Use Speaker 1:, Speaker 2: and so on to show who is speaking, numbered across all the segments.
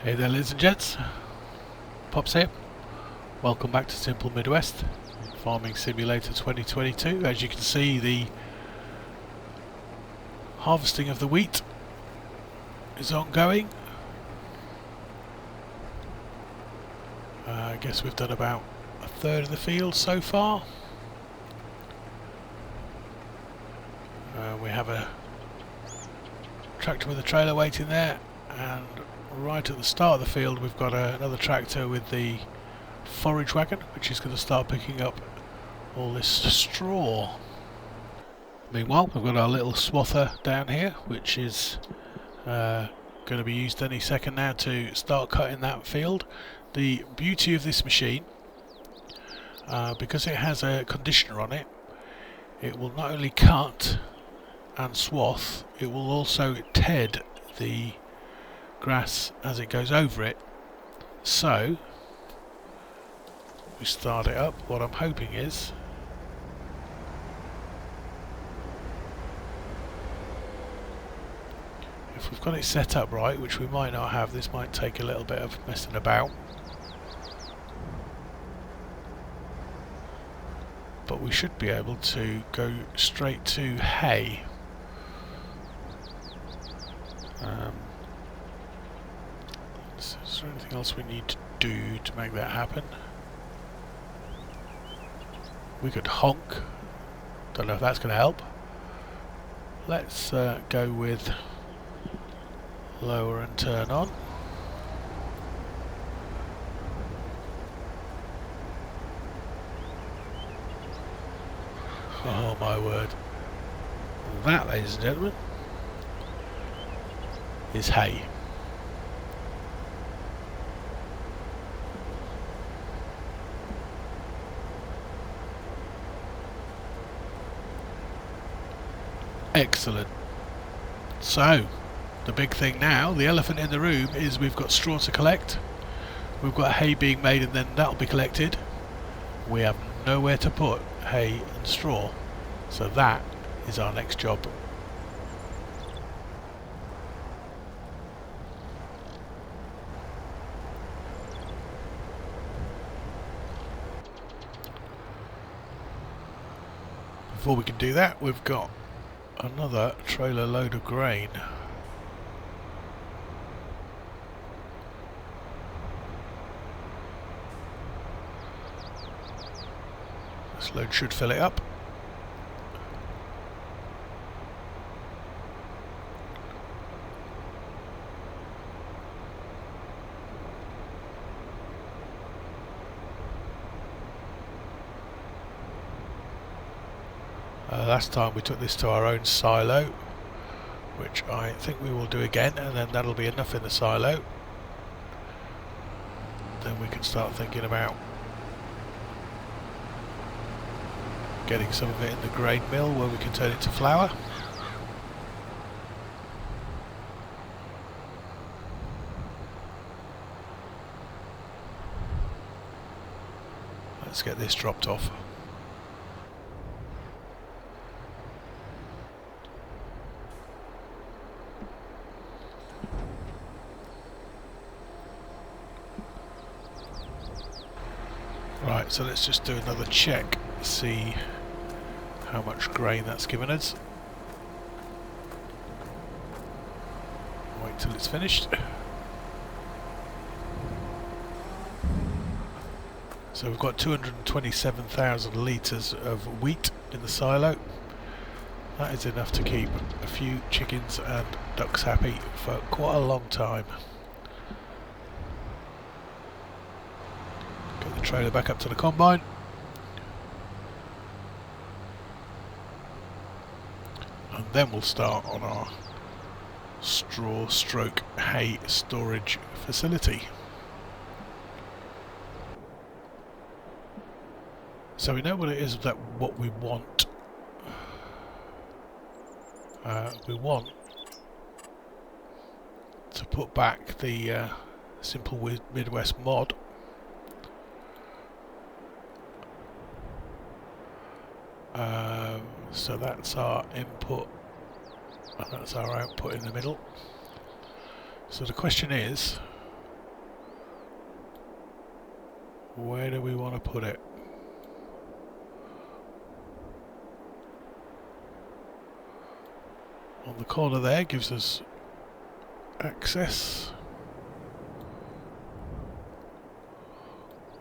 Speaker 1: Hey there ladies and gents, Pops here. Welcome back to Simple Midwest Farming Simulator 2022. As you can see, the harvesting of the wheat is ongoing. I guess we've done about a third of the field so far. We have a tractor with a trailer waiting there, and right at the start of the field we've got another tractor with the forage wagon, which is going to start picking up all this straw. Meanwhile, we've got our little swather down here, which is going to be used any second now to start cutting that field. The beauty of this machine, because it has a conditioner on it, it will not only cut and swath, it will also ted the grass as it goes over it. So we start it up. What I'm hoping is if we've got it set up right, which we might not have, this might take a little bit of messing about, but we should be able to go straight to hay. Is there anything else we need to do to make that happen? We could honk. Don't know if that's going to help. Let's go with lower and turn on. Oh my word. That, ladies and gentlemen, is hay. Excellent. So, the big thing now, the elephant in the room, is we've got straw to collect. We've got hay being made and then that'll be collected. We have nowhere to put hay and straw. So that is our next job. Before we can do that, we've got another trailer load of grain. This load should fill it up. Last time we took this to our own silo, which I think we will do again, and then that'll be enough in the silo. Then we can start thinking about getting some of it in the grain mill where we can turn it to flour. Let's get this dropped off. Right, so let's just do another check, see how much grain that's given us. Wait till it's finished. So we've got 227,000 litres of wheat in the silo. That is enough to keep a few chickens and ducks happy for quite a long time. Get the trailer back up to the combine. And then we'll start on our straw stroke hay storage facility. So we know what it is that what we want. We want to put back the Simple Midwest mod. So that's our input and that's our output in the middle. So the question is, Where do we want to put it? On the corner there gives us access.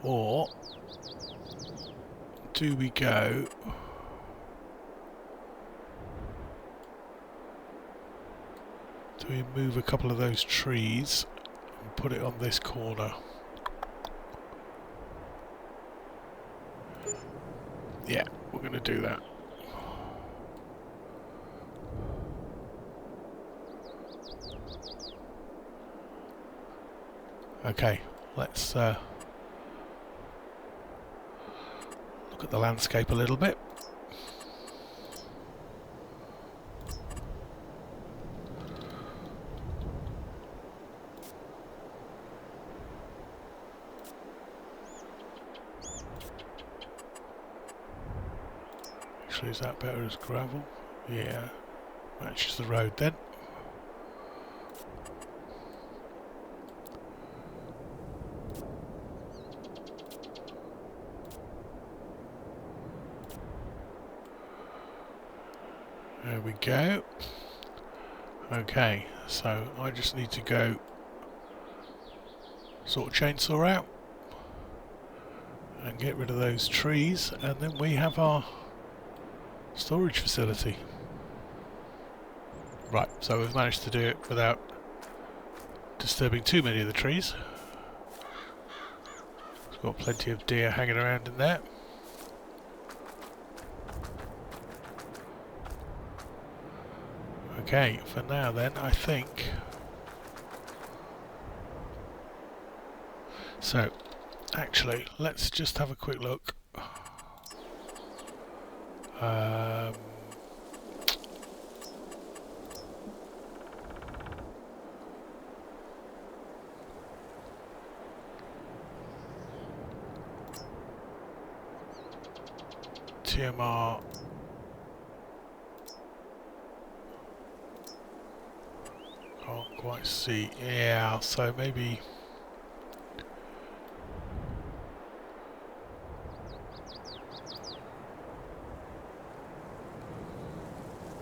Speaker 1: Or do we go do we move a couple of those trees and put it on this corner? Yeah, we're going to do that. Okay, let's look at the landscape a little bit. Actually, is that better as gravel? Yeah, matches the road then. There we go. Okay, so I just need to go sort of chainsaw out and get rid of those trees, and then we have our storage facility. Right, so we've managed to do it without disturbing too many of the trees. We've got plenty of deer hanging around in there. Okay, for now then, I think. So, actually, let's just have a quick look. TMR. Can't quite see. Yeah, so maybe.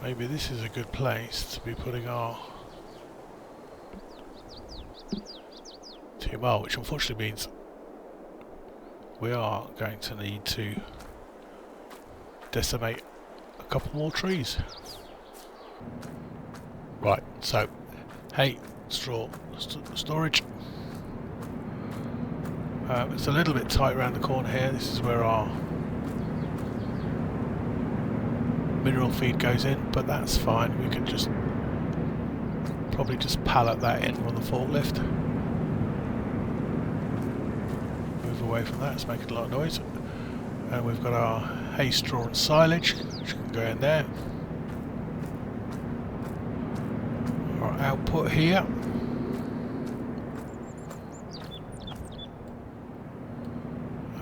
Speaker 1: Maybe this is a good place to be putting our TMR, which unfortunately means we are going to need to decimate a couple more trees. Right, so hay, straw, storage. It's a little bit tight around the corner here. This is where our mineral feed goes in, but that's fine. We can just probably just pallet that in on the forklift. Move away from that, it's making a lot of noise. And we've got our hay, straw and silage, which can go in there. Our output here.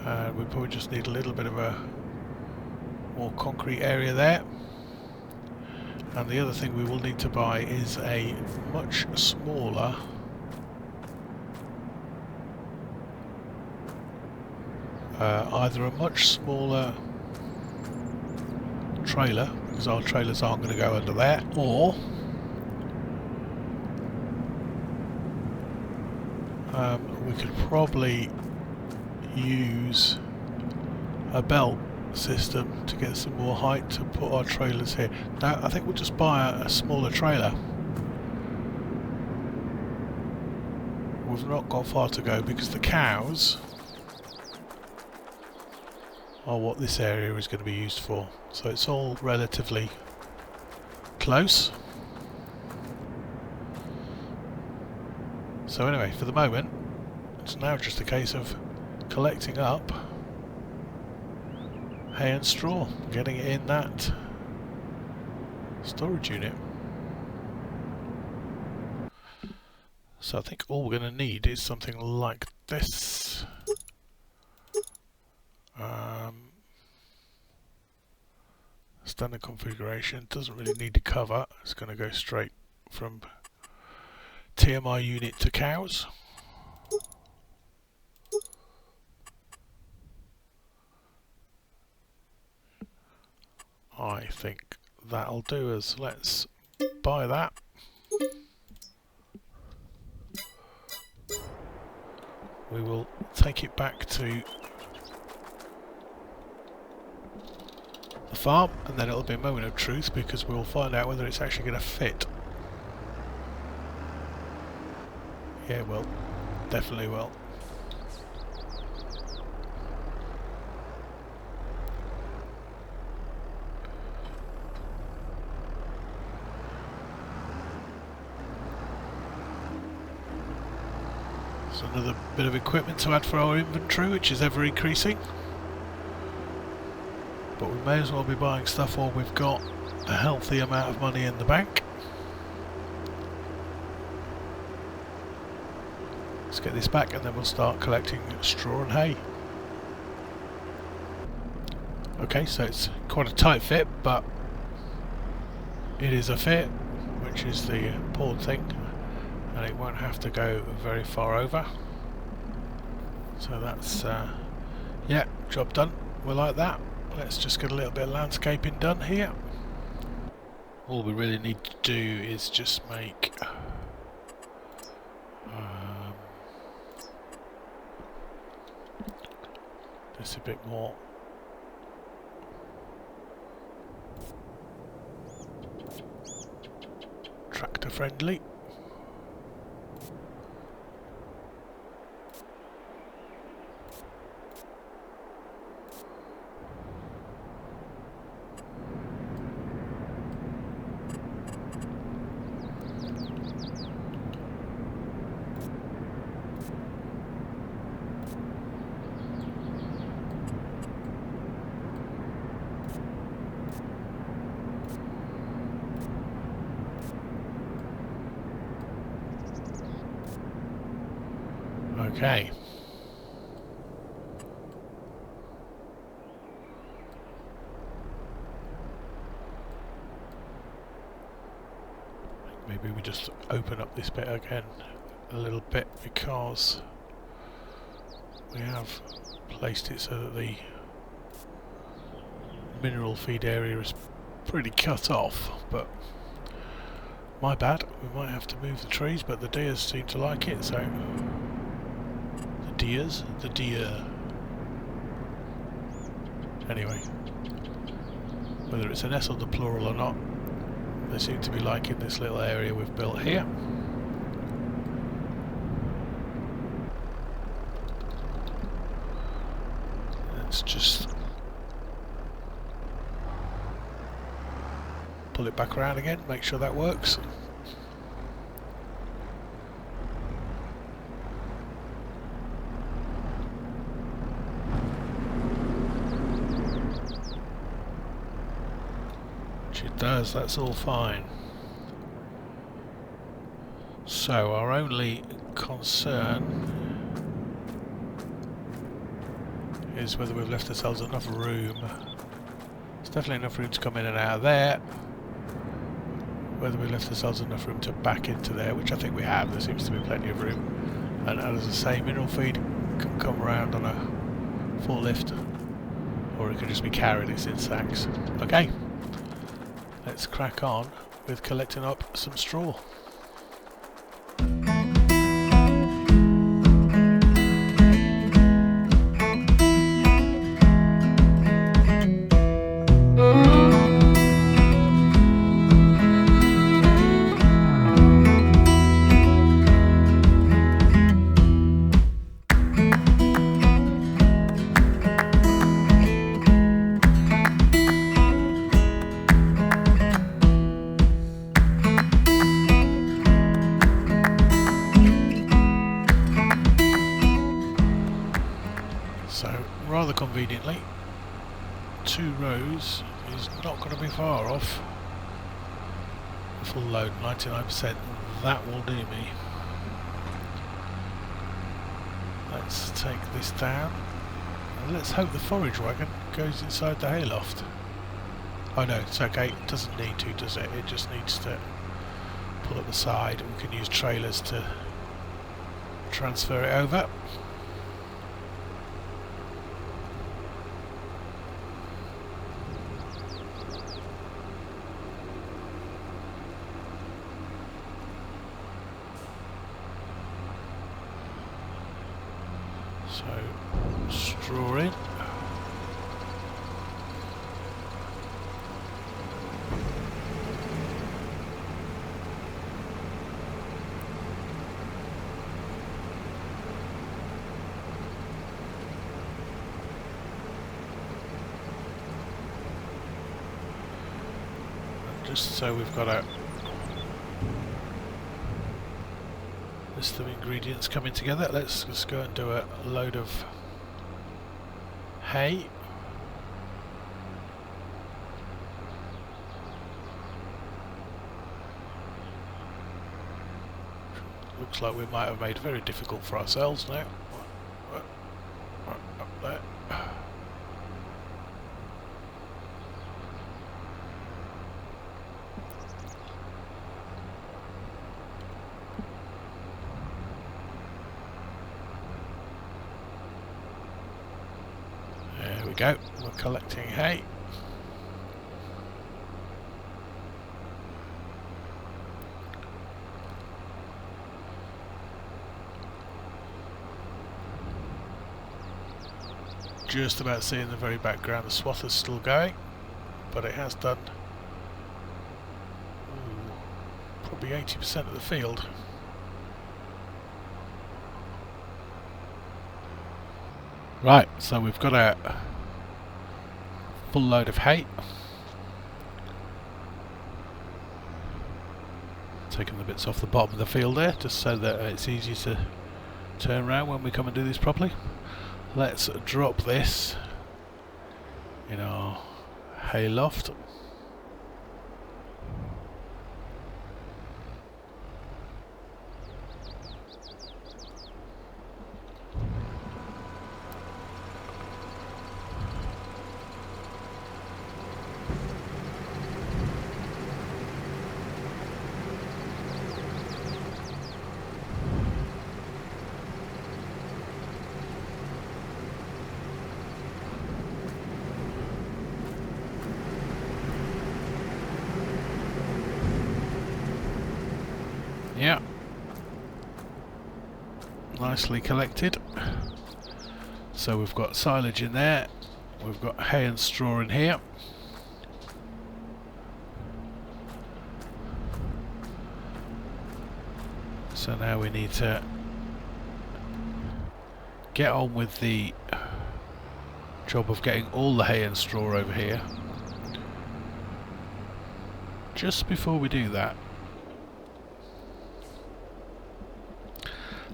Speaker 1: And we probably just need a little bit of a more concrete area there. And the other thing we will need to buy is a much smaller either a much smaller trailer, because our trailers aren't going to go under there, or we could probably use a belt system to get some more height to put our trailers here. Now I think we'll just buy a smaller trailer. We've not got far to go because the cows are what this area is going to be used for, so it's all relatively close. So anyway, for the moment it's now just a case of collecting up hay and straw, getting it in that storage unit. So I think all we're going to need is something like this. Standard configuration, doesn't really need to cover, it's going to go straight from TMI unit to cows. I think that'll do us. Let's buy that. We will take it back to the farm, and then it'll be a moment of truth because we'll find out whether it's actually going to fit. Yeah, it will. Definitely will. So another bit of equipment to add for our inventory, which is ever increasing. But we may as well be buying stuff while we've got a healthy amount of money in the bank. Let's get this back and then we'll start collecting straw and hay. Okay, so it's quite a tight fit, but it is a fit, which is the important thing. And it won't have to go very far over. So that's, yeah, job done. We like that. Let's just get a little bit of landscaping done here. All we really need to do is just make this a bit more tractor friendly. Okay. Maybe we just open up this bit again a little bit because we have placed it so that the mineral feed area is pretty cut off, but my bad. We might have to move the trees, but the deers seem to like it, so the deer. Anyway, whether it's an S or the plural or not, they seem to be liking this little area we've built here. Let's just pull it back around again, make sure that works. It does, that's all fine. So our only concern is whether we've left ourselves enough room. There's definitely enough room to come in and out of there. Whether we left ourselves enough room to back into there, which I think we have. There seems to be plenty of room. And as I say, mineral feed can come around on a full lift, or it can just be carried. It's in sacks. Okay. Let's crack on with collecting up some straw. Rather conveniently, 2 rows is not going to be far off the full load, 99%. That will do me. Let's take this down and let's hope the forage wagon goes inside the hayloft. Oh no, it's okay, it doesn't need to, does it? It just needs to pull up the side. We can use trailers to transfer it over. So, straw in. Just so we've got a list of ingredients coming together, let's just go and do a load of hay. Looks like we might have made it very difficult for ourselves now. Up there. There we go, we're collecting hay. Just about seeing in the very background the swath is still going, but it has done probably 80% of the field. Right, so we've got a full load of hay. Taking the bits off the bottom of the field there, just so that it's easy to turn around when we come and do this properly. Let's drop this in our hay loft. Yeah, nicely collected. So we've got silage in there, we've got hay and straw in here. So now we need to get on with the job of getting all the hay and straw over here. Just before we do that,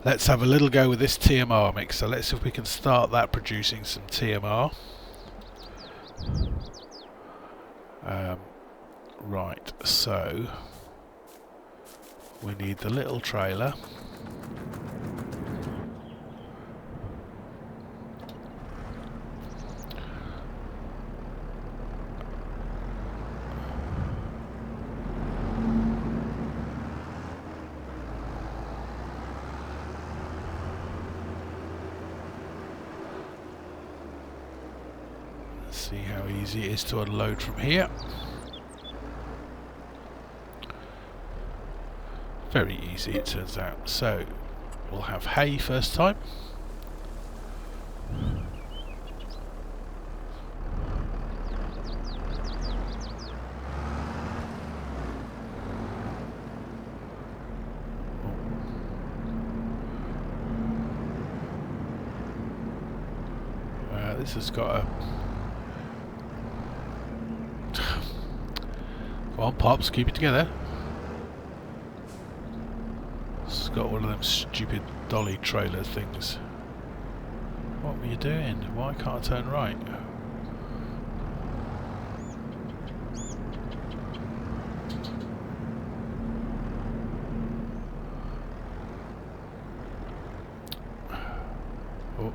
Speaker 1: let's have a little go with this TMR mixer. Let's see if we can start that producing some TMR. Right, so we need the little trailer. See how easy it is to unload from here. Very easy, it turns out. So we'll have hay first time. This has got a... Come on, Pops, keep it together. It's got one of them stupid dolly trailer things. What were you doing? Why can't I turn right? Oh.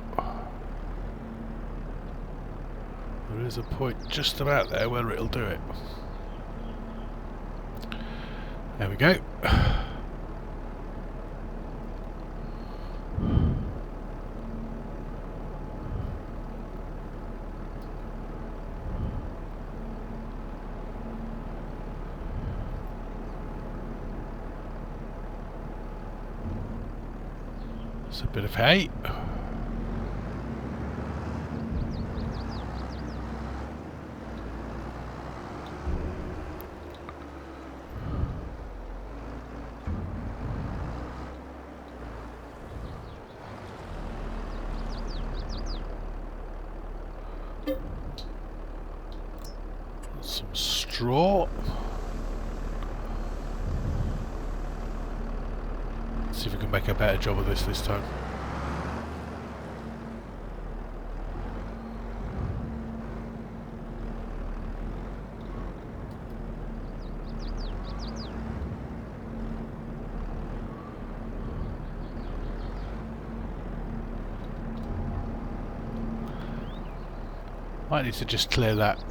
Speaker 1: There is a point just about there where it'll do it. There we go. It's a bit of hay. some straw. See if we can make a better job of this time. Might need to just clear that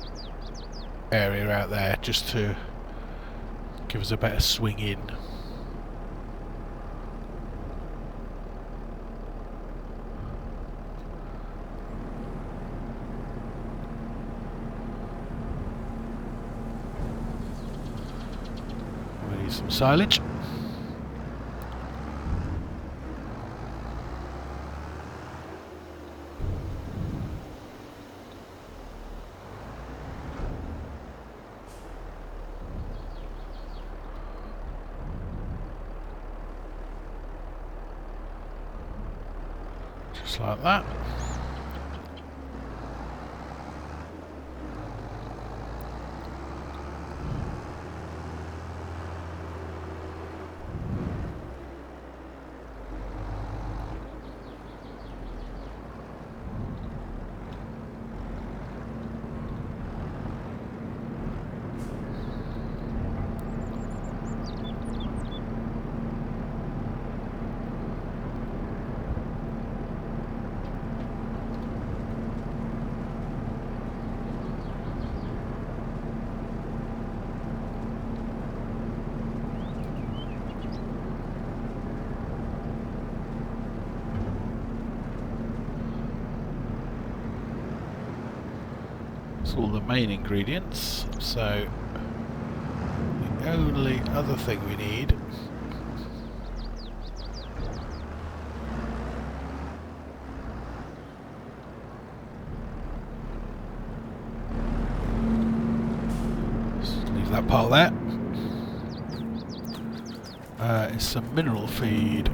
Speaker 1: area out there just to give us a better swing in. We need some silage. Just like that. All the main ingredients, so the only other thing we need just leave that part there, is some mineral feed.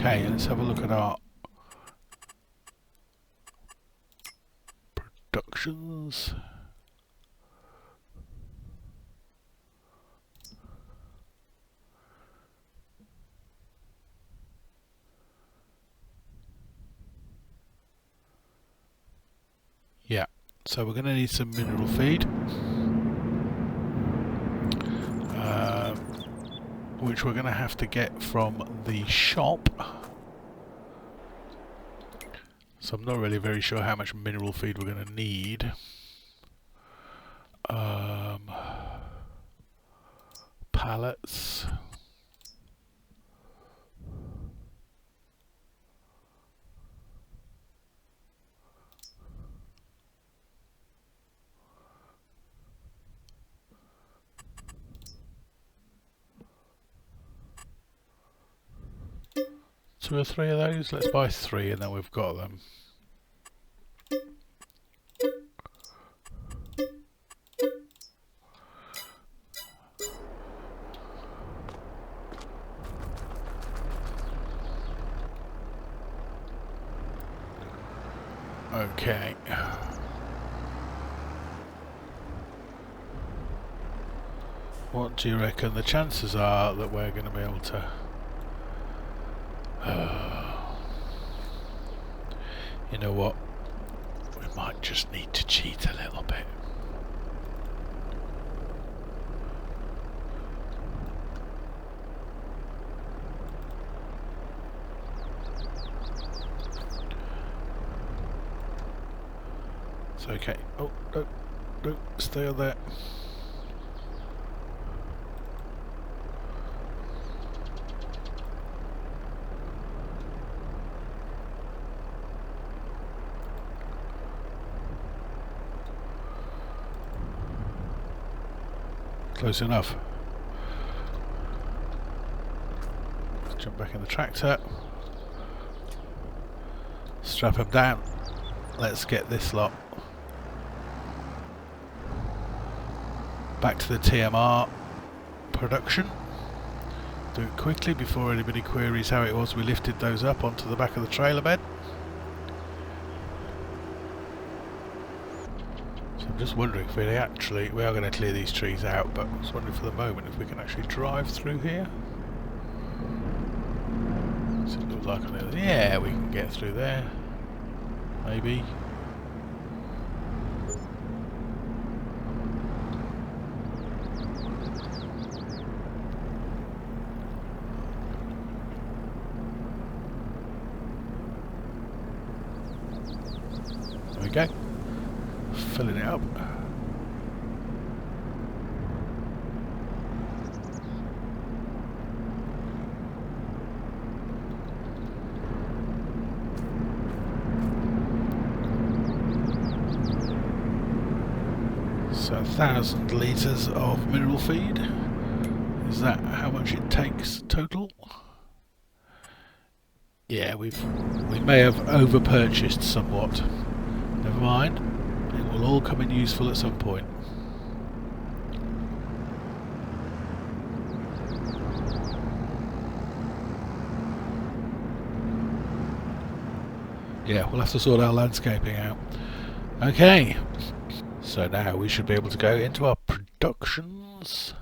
Speaker 1: Okay, let's have a look at our productions. Yeah, so we're going to need some mineral feed, which we're going to have to get from the shop. So I'm not really very sure how much mineral feed we're going to need. Pallets. Two or three of those? Let's buy 3 and then we've got them. Okay. What do you reckon the chances are that we're going to be able to... you know what? We might just need to cheat a little bit. It's okay. Oh, no, no, stay on there. Close enough. Let's jump back in the tractor. Strap them down. Let's get this lot back to the TMR production. do it quickly before anybody queries how it was we lifted those up onto the back of the trailer bed. So I'm just wondering if we are going to clear these trees out, but I was wondering for the moment if we can actually drive through here. So it looks like on the other, yeah, we can get through there, maybe. There we go, filling it up. So 1,000 litres of mineral feed. Is that how much it takes total? Yeah, we may have over purchased somewhat. Never mind, it will all come in useful at some point. Yeah, we'll have to sort our landscaping out. Okay, so now we should be able to go into our productions.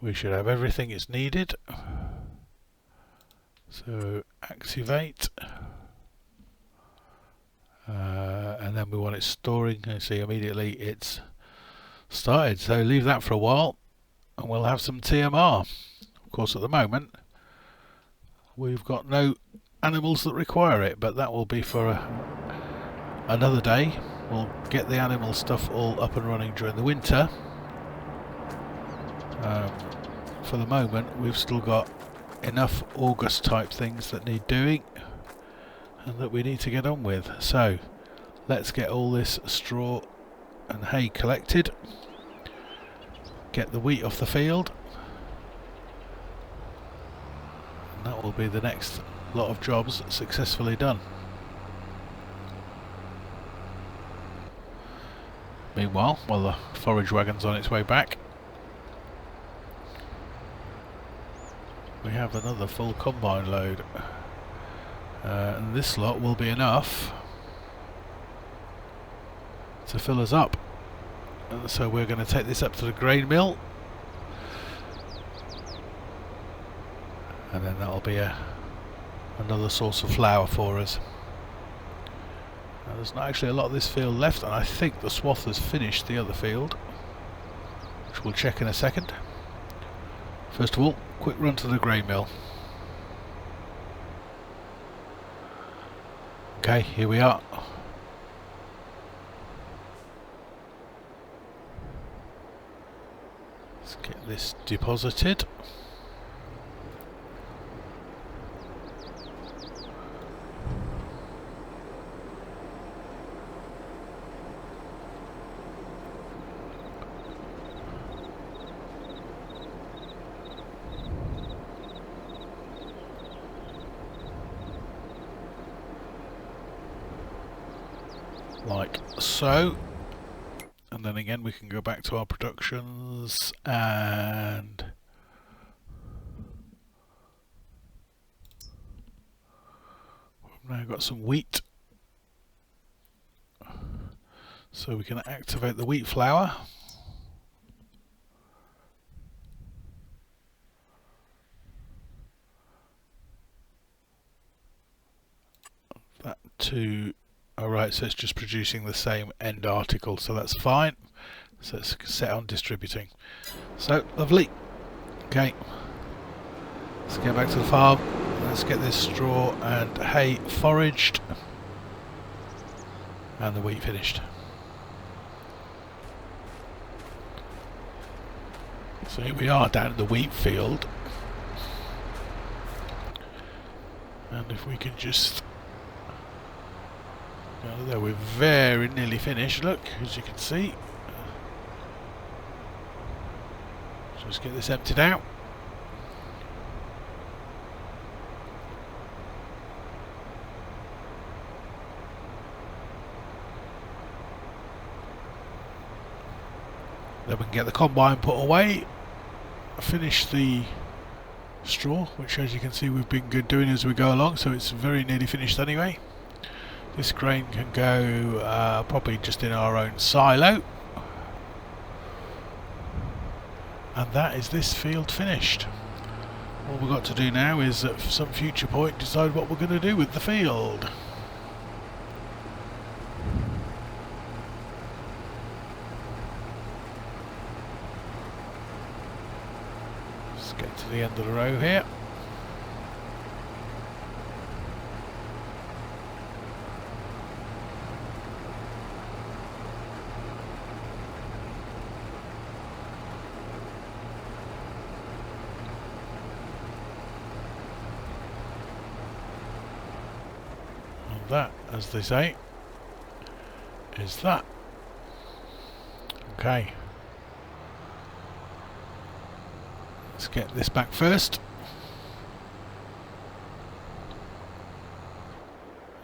Speaker 1: We should have everything is needed. So activate, and then we want it storing. You see immediately it's started, so leave that for a while and we'll have some TMR. Of course at the moment we've got no animals that require it, but that will be for another day. We'll get the animal stuff all up and running during the winter. For the moment we've still got enough August type things that need doing and that we need to get on with. So let's get all this straw and hay collected, get the wheat off the field, and that will be the next lot of jobs successfully done. Meanwhile, while the forage wagon's on its way back, we have another full combine load, and this lot will be enough to fill us up. And so we're going to take this up to the grain mill, and then that'll be another source of flour for us. Now, there's not actually a lot of this field left, and I think the swath has finished the other field, which we'll check in a second. First of all, quick run to the grain mill. Okay, here we are. Let's get this deposited. Like so, and then again we can go back to our productions, and we've now got some wheat, so we can activate the wheat flour. That to alright, so it's just producing the same end article, so that's fine. So it's set on distributing. So, lovely. Okay. Let's get back to the farm. Let's get this straw and hay foraged. And the wheat finished. So here we are down in the wheat field. And if we can just... there, we're very nearly finished, look, as you can see. Just get this emptied out. Then we can get the combine put away, finish the straw, which as you can see we've been doing as we go along, so it's very nearly finished anyway. This grain can go probably just in our own silo, and that is this field finished. All we've got to do now is at some future point decide what we're going to do with the field. Let's get to the end of the row here. That, as they say, is that. Okay. Let's get this back first.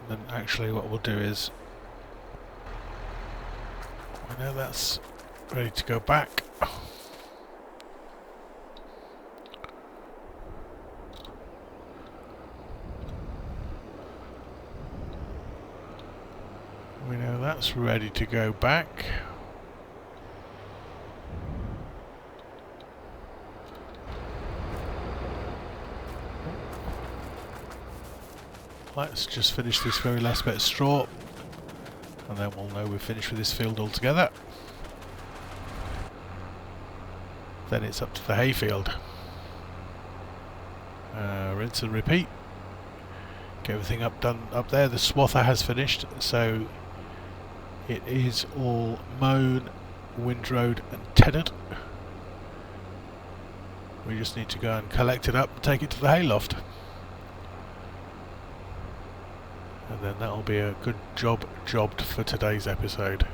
Speaker 1: And then actually what we'll do is, I know that's ready to go back. We know that's ready to go back. Let's just finish this very last bit of straw, and then we'll know we've finished with this field altogether. Then it's up to the hayfield. Rinse and repeat. Get everything done up there. The swather has finished, so it is all mown, windrowed and tedded. We just need to go and collect it up and take it to the hayloft. And then that'll be a good jobbed for today's episode.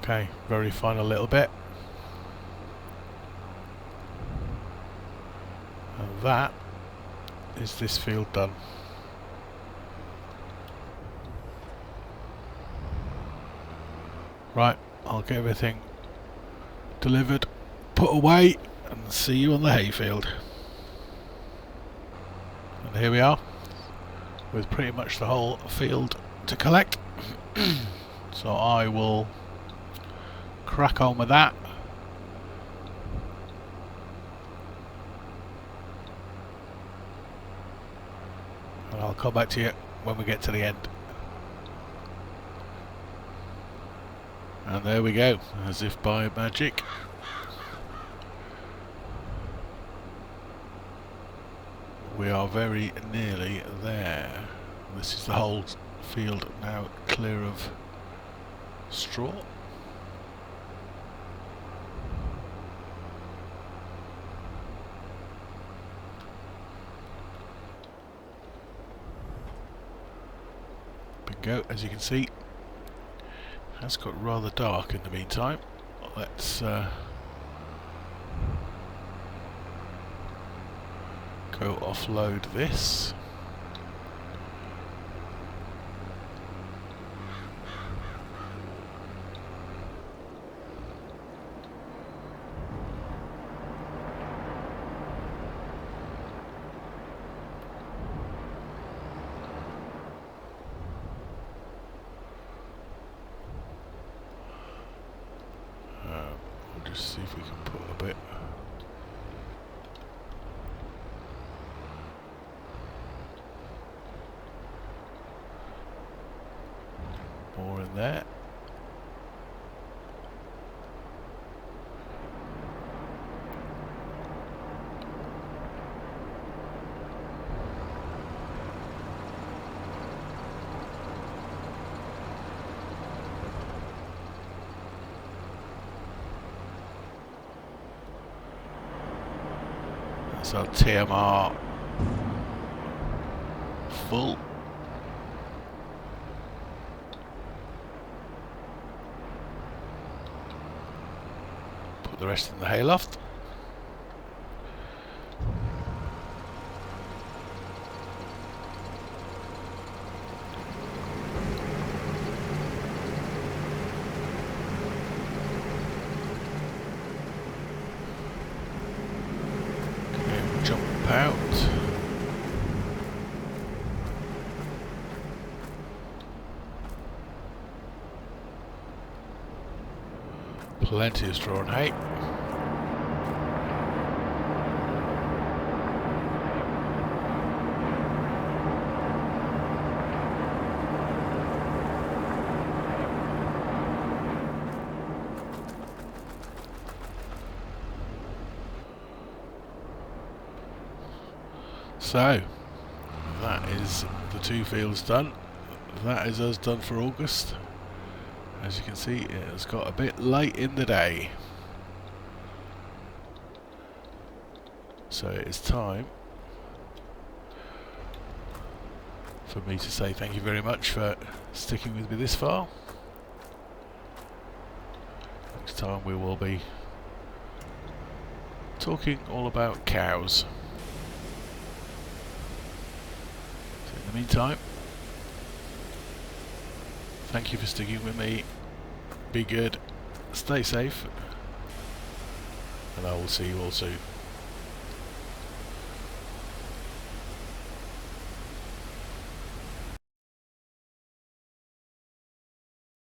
Speaker 1: Okay, very final little bit. And that is this field done. Right, I'll get everything delivered, put away, and see you on the hayfield. And here we are, with pretty much the whole field to collect. So I will crack on with that. And I'll come back to you when we get to the end. And there we go, as if by magic. We are very nearly there. This is the whole field now clear of straw. Bingo, as you can see. Has got rather dark in the meantime. Let's go offload this. See if we can put a bit more in there. So TMR full. Put the rest in the hayloft. Plenty of straw and hay. So, that is the 2 fields done. That is us done for August. As you can see, it has got a bit late in the day. So it is time for me to say thank you very much for sticking with me this far. Next time we will be talking all about cows. In the meantime, thank you for sticking with me. Be good, stay safe, and I will see you all soon.